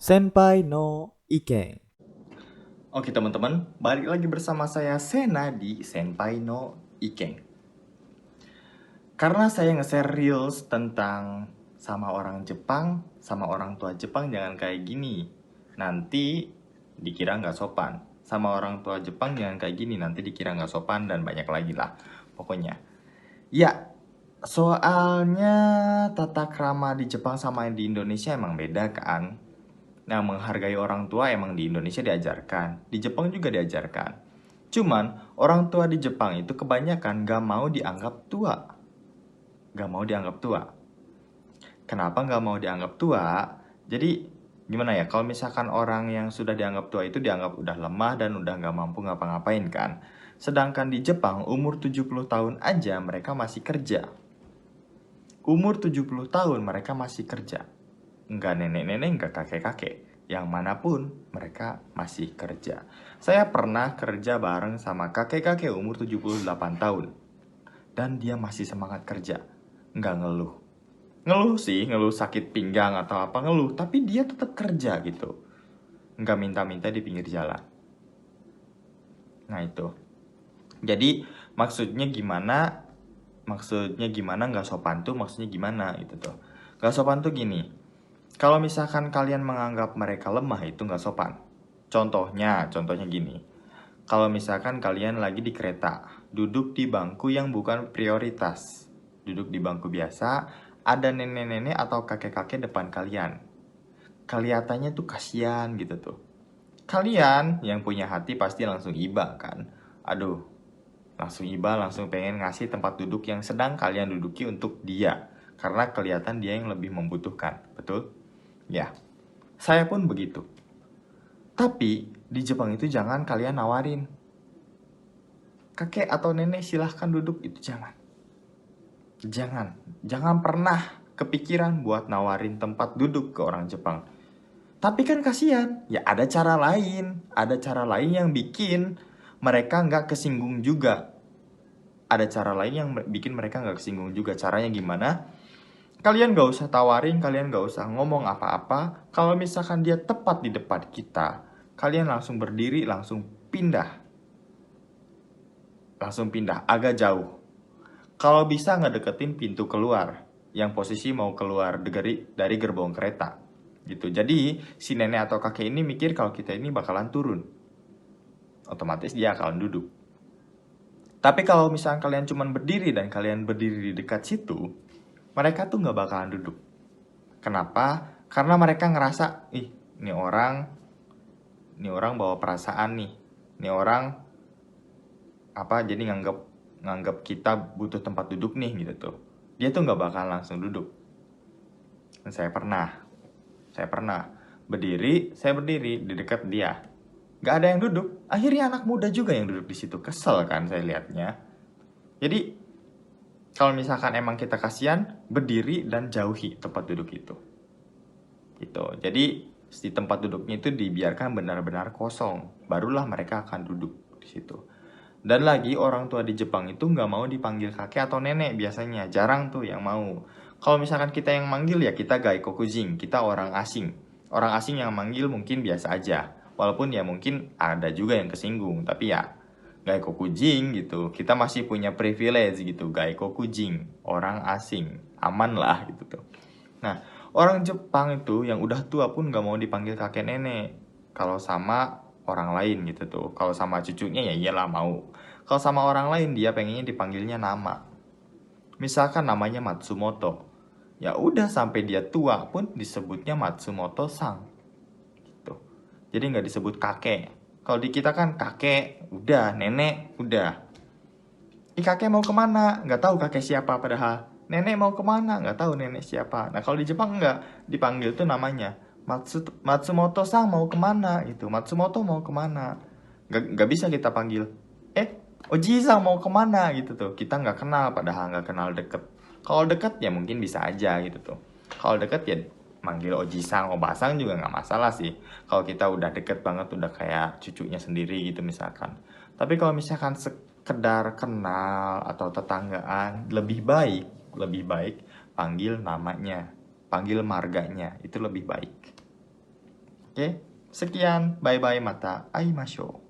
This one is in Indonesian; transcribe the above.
Senpai no Iken. Oke teman-teman, balik lagi bersama saya Sena di Senpai no Iken. Karena saya nge-share reels tentang sama orang Jepang, sama orang tua Jepang jangan kayak gini. Nanti dikira nggak sopan. Sama orang tua Jepang jangan kayak gini, nanti dikira nggak sopan dan banyak lagi lah. Pokoknya. Ya, soalnya tata krama di Jepang sama di Indonesia emang beda kan. Nah, menghargai orang tua emang di Indonesia diajarkan, di Jepang juga diajarkan. Cuman, orang tua di Jepang itu kebanyakan gak mau dianggap tua. Gak mau dianggap tua. Kenapa gak mau dianggap tua? Jadi, gimana ya, kalau misalkan orang yang sudah dianggap tua itu dianggap udah lemah dan udah gak mampu ngapa-ngapain kan. Sedangkan di Jepang, umur 70 tahun aja mereka masih kerja. Umur 70 tahun mereka masih kerja. Nggak nenek-nenek, nggak kakek-kakek. Yang manapun mereka masih kerja. Saya pernah kerja bareng sama kakek-kakek umur 78 tahun. Dan dia masih semangat kerja. Nggak ngeluh. Ngeluh sih, ngeluh sakit pinggang atau apa ngeluh. Tapi dia tetap kerja gitu. Nggak minta-minta di pinggir jalan. Nah itu. Jadi maksudnya gimana? Maksudnya gimana nggak sopan tuh? Maksudnya gimana gitu tuh. Nggak sopan tuh gini. Kalau misalkan kalian menganggap mereka lemah itu nggak sopan. Contohnya gini. Kalau misalkan kalian lagi di kereta, duduk di bangku yang bukan prioritas. Duduk di bangku biasa, ada nenek-nenek atau kakek-kakek depan kalian. Kelihatannya tuh kasihan gitu tuh. Kalian yang punya hati pasti langsung iba kan. Aduh, langsung iba, langsung pengen ngasih tempat duduk yang sedang kalian duduki untuk dia. Karena kelihatan dia yang lebih membutuhkan, betul? Ya, saya pun begitu. Tapi di Jepang itu jangan kalian nawarin. Kakek atau nenek silahkan duduk, itu jangan. Jangan pernah kepikiran buat nawarin tempat duduk ke orang Jepang. Tapi kan kasihan, ya ada cara lain yang bikin mereka nggak kesinggung juga. Ada cara lain yang bikin mereka nggak kesinggung juga. Caranya gimana? Kalian gak usah tawarin, kalian gak usah ngomong apa-apa. Kalau misalkan dia tepat di depan kita, kalian langsung berdiri, langsung pindah. Langsung pindah, agak jauh. Kalau bisa ngedeketin pintu keluar, yang posisi mau keluar dari gerbong kereta. Gitu. Jadi, si nenek atau kakek ini mikir kalau kita ini bakalan turun. Otomatis dia akan duduk. Tapi kalau misalkan kalian cuma berdiri dan kalian berdiri di dekat situ, mereka tuh nggak bakalan duduk. Kenapa? Karena mereka ngerasa, ih, ini orang bawa perasaan nih. Ini orang apa jadi nganggap kita butuh tempat duduk nih gitu tuh. Dia tuh nggak bakal langsung duduk. Dan saya pernah berdiri di dekat dia. Nggak ada yang duduk. Akhirnya anak muda juga yang duduk di situ. Kesel kan saya lihatnya. Jadi kalau misalkan emang kita kasihan, berdiri dan jauhi tempat duduk itu. Gitu. Jadi di tempat duduknya itu dibiarkan benar-benar kosong, barulah mereka akan duduk di situ. Dan lagi orang tua di Jepang itu nggak mau dipanggil kakek atau nenek biasanya, jarang tuh yang mau. Kalau misalkan kita yang manggil ya kita gaikokujin, kita orang asing. Orang asing yang manggil mungkin biasa aja, walaupun ya mungkin ada juga yang kesinggung, tapi ya gaikokujin gitu, kita masih punya privilege gitu, gaikokujin, orang asing, aman lah gitu tuh. Nah, orang Jepang itu yang udah tua pun gak mau dipanggil kakek nenek. Kalau sama orang lain gitu tuh. Kalau sama cucunya ya iyalah mau. Kalau sama orang lain dia pengennya dipanggilnya nama. Misalkan namanya Matsumoto. Ya udah sampai dia tua pun disebutnya Matsumoto-sang. Gitu. Jadi nggak disebut kakek. Kalau di kita kan kakek, udah, nenek, udah. Kakek mau kemana? Nggak tahu kakek siapa padahal. Nenek mau kemana? Nggak tahu nenek siapa. Nah kalau di Jepang nggak. Dipanggil tuh namanya. Matsumoto-sang mau kemana? Gitu. Matsumoto mau kemana? Nggak bisa kita panggil. Oji-sang mau kemana? Gitu tuh. Kita nggak kenal padahal nggak kenal deket. Kalau deket ya mungkin bisa aja gitu tuh. Kalau deket ya manggil Oji-sang, Oba-sang juga nggak masalah sih. Kalau kita udah deket banget, udah kayak cucunya sendiri gitu misalkan. Tapi kalau misalkan sekedar kenal atau tetanggaan, lebih baik panggil namanya, panggil marganya, itu lebih baik. Oke, sekian. Bye-bye, mata aimashou.